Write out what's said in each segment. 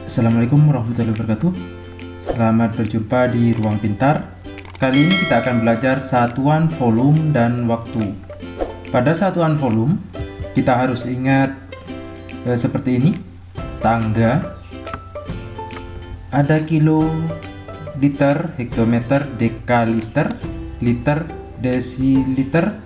Assalamualaikum warahmatullahi wabarakatuh. Selamat berjumpa di Ruang Pintar. Kali ini kita akan belajar satuan volume dan waktu. Pada satuan volume, kita harus ingat seperti ini. Tangga, ada kilo, liter, hektometer, dekaliter, liter, desiliter,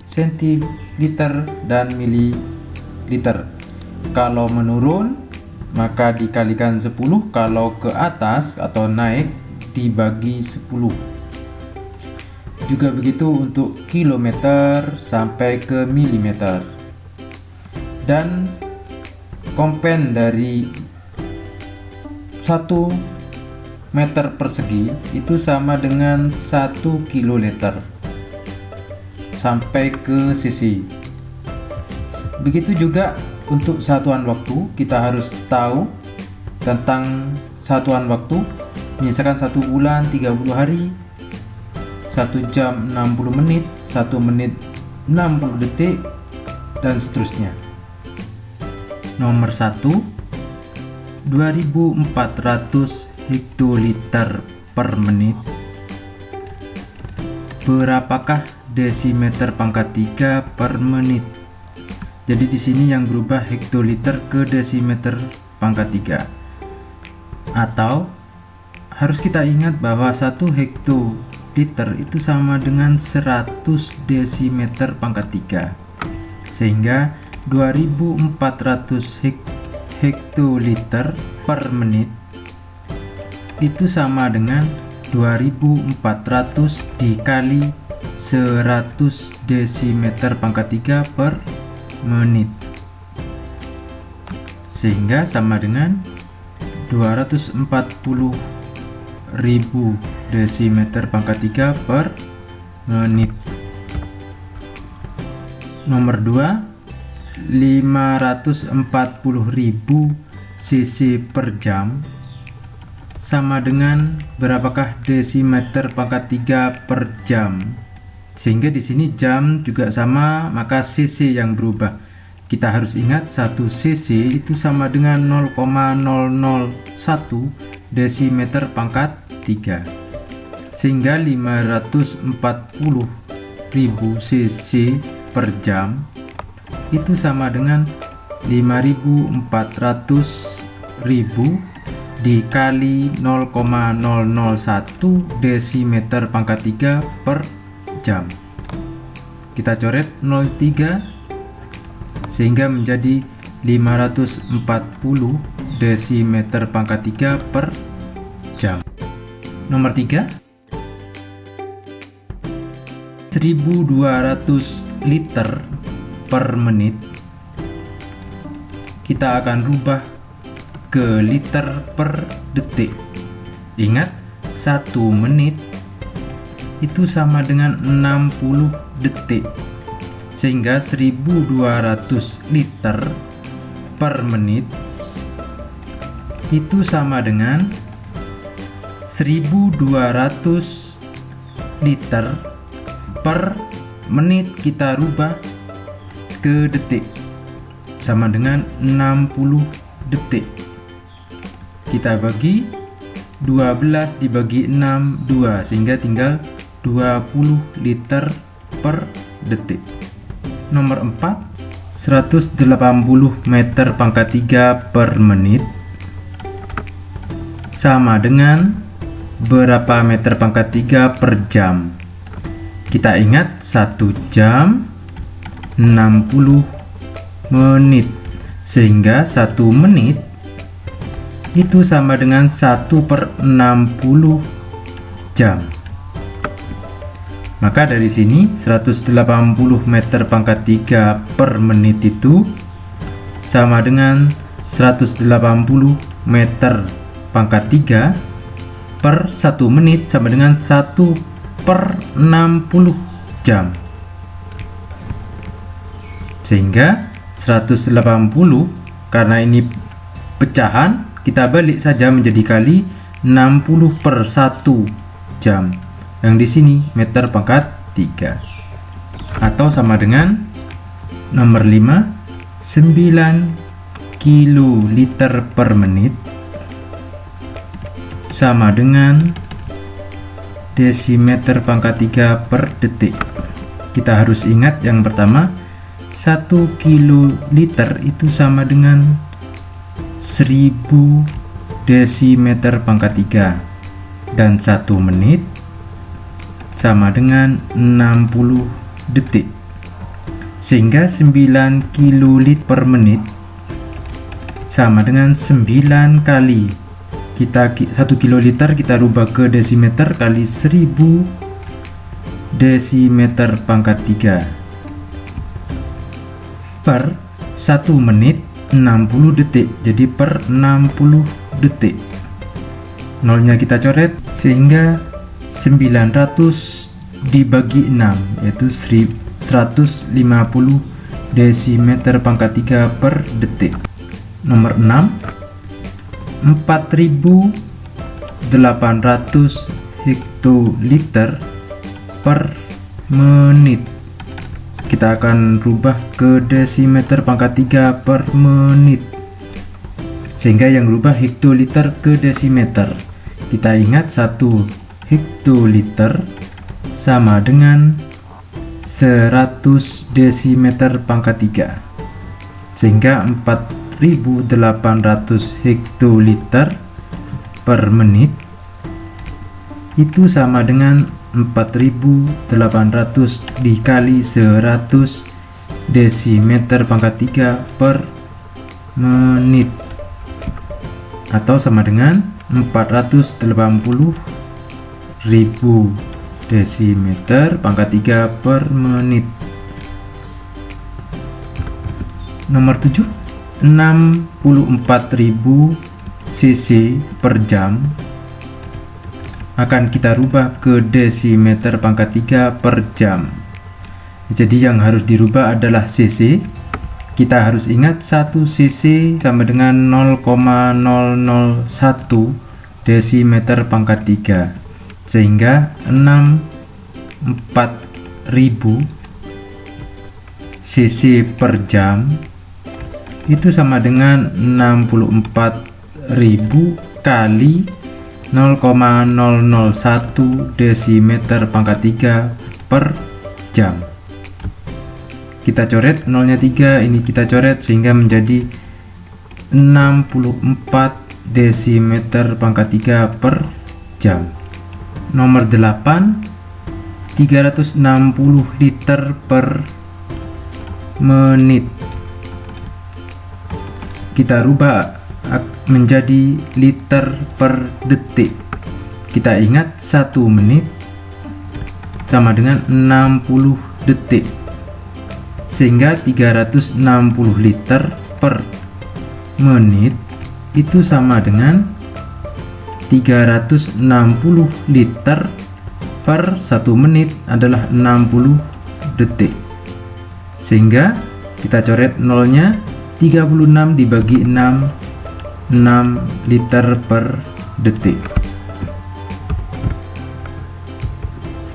sentiliter, dan mililiter. Kalau menurun, maka dikalikan 10, kalau ke atas atau naik dibagi 10. Juga begitu untuk kilometer sampai ke milimeter. Dan kompen dari 1 meter persegi itu sama dengan 1 kiloliter sampai ke cc. Begitu juga untuk satuan waktu, kita harus tahu tentang satuan waktu. Misalkan 1 bulan 30 hari, 1 jam 60 menit, 1 menit 60 detik, dan seterusnya. Nomor 1, 2400 hektoliter per menit. Berapakah desimeter pangkat 3 per menit? Jadi di sini yang berubah hektoliter ke desimeter pangkat 3. Atau harus kita ingat bahwa 1 hektoliter itu sama dengan 100 desimeter pangkat 3. Sehingga 2400 hektoliter per menit itu sama dengan 2400 dikali 100 desimeter pangkat 3 per menit, sehingga sama dengan 240.000 desimeter pangkat 3 per menit. Nomor 2, 540.000 cc per jam sama dengan berapakah desimeter pangkat 3 per jam. Sehingga di sini jam juga sama, maka cc yang berubah. Kita harus ingat 1 cc itu sama dengan 0,001 desimeter pangkat 3. Sehingga 540.000 cc per jam itu sama dengan 5.400.000 dikali 0,001 desimeter pangkat 3 per jam. Kita coret 03 sehingga menjadi 540 desimeter pangkat 3 per jam. Nomor 3, 1200 liter per menit. Kita akan rubah ke liter per detik. Ingat, 1 menit itu sama dengan 60 detik, sehingga 1200 liter per menit itu sama dengan 1200 liter per menit kita rubah ke detik, sama dengan 60 detik. Kita bagi 12 dibagi 6, 2, sehingga tinggal 20 liter per detik. Nomor 4, 180 meter pangkat 3 per menit sama dengan berapa meter pangkat 3 per jam. Kita ingat 1 jam 60 menit, sehingga 1 menit itu sama dengan 1/60 jam. Maka dari sini 180 meter pangkat 3 per menit itu sama dengan 180 meter pangkat 3 per 1 menit sama dengan 1/60 jam. Sehingga 180, karena ini pecahan, kita balik saja menjadi kali 60 per 1 jam. Yang di sini meter pangkat 3. Atau sama dengan nomor 5, 9 kiloliter per menit sama dengan desimeter pangkat 3 per detik. Kita harus ingat yang pertama, 1 kiloliter itu sama dengan 1000 desimeter pangkat 3, dan 1 menit sama dengan 60 detik, sehingga 9 kiloliter per menit sama dengan 9 kali 1 kiloliter kita rubah ke desimeter kali 1000 desimeter pangkat 3 per 1 menit 60 detik, jadi per 60 detik. Nolnya kita coret, sehingga 900 dibagi 6 yaitu 150 desimeter pangkat 3 per detik. Nomor 6, 4800 hektoliter per menit. Kita akan rubah ke desimeter pangkat 3 per menit, sehingga yang rubah hektoliter ke desimeter. Kita ingat 1 hektoliter sama dengan 100 desimeter pangkat 3, sehingga 4800 hektoliter per menit itu sama dengan 4800 dikali 100 desimeter pangkat 3 per menit, atau sama dengan 480.000 desimeter pangkat 3 per menit. Nomor 7, 64.000 cc per jam akan kita rubah ke desimeter pangkat 3 per jam. Jadi yang harus dirubah adalah cc. Kita harus ingat 1 cc sama dengan 0,001 desimeter pangkat 3, sehingga 64.000 cc per jam itu sama dengan 64.000 kali 0,001 desimeter pangkat 3 per jam. Kita coret nolnya 3, ini kita coret sehingga menjadi 64 desimeter pangkat 3 per jam. Nomor 8, 360 liter per menit. Kita rubah menjadi liter per detik. Kita ingat 1 menit sama dengan 60 detik, sehingga 360 liter per menit itu sama dengan 360 liter per 1 menit adalah 60 detik, sehingga kita coret nolnya. 36 dibagi 6 liter per detik.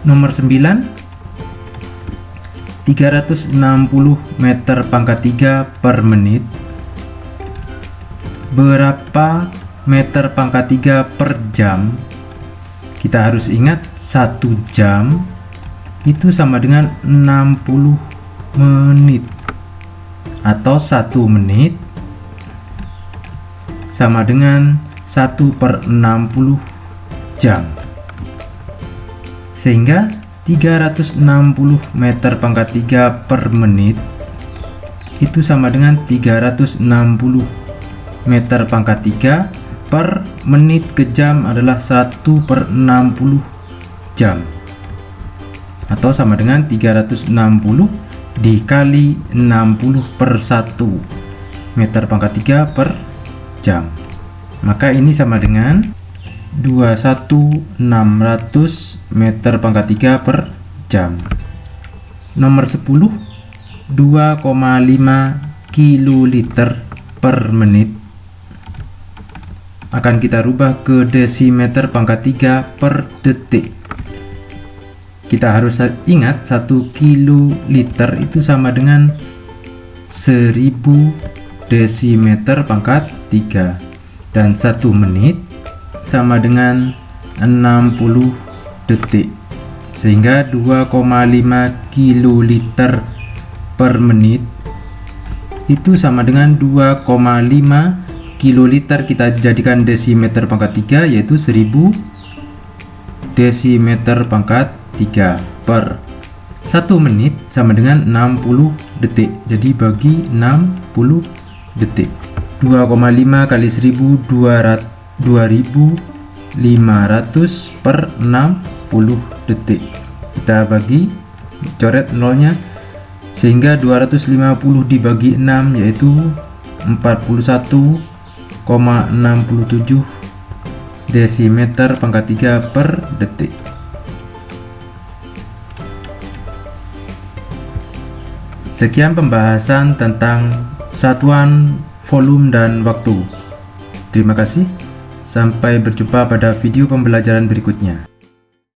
Nomor 9, 360 meter pangkat 3 per menit. Berapa meter pangkat 3 per jam? Kita harus ingat 1 jam itu sama dengan 60 menit, atau 1 menit sama dengan 1/60 jam, sehingga 360 meter pangkat 3 per menit itu sama dengan 360 meter pangkat 3 per menit ke jam adalah 1/60 jam, atau sama dengan 360 dikali 60/1 meter pangkat 3 per jam. Maka ini sama dengan 21.600 meter pangkat 3 per jam. Nomor 10, 2,5 kiloliter per menit akan kita rubah ke desimeter pangkat 3 per detik. Kita harus ingat 1 kiloliter itu sama dengan 1000 desimeter pangkat 3, dan 1 menit sama dengan 60 detik, sehingga 2,5 kiloliter per menit itu sama dengan 2,5 kiloliter. Kita jadikan desimeter pangkat 3, yaitu 1000 desimeter pangkat 3 per 1 menit sama dengan 60 detik. Jadi bagi 60 detik, 2,5 kali 1000, 2500 per 60 detik. Kita bagi, coret nolnya, sehingga 250 dibagi 6 yaitu 41,67 desimeter pangkat 3 per detik. Sekian pembahasan tentang satuan volume dan waktu. Terima kasih. Sampai berjumpa pada video pembelajaran berikutnya.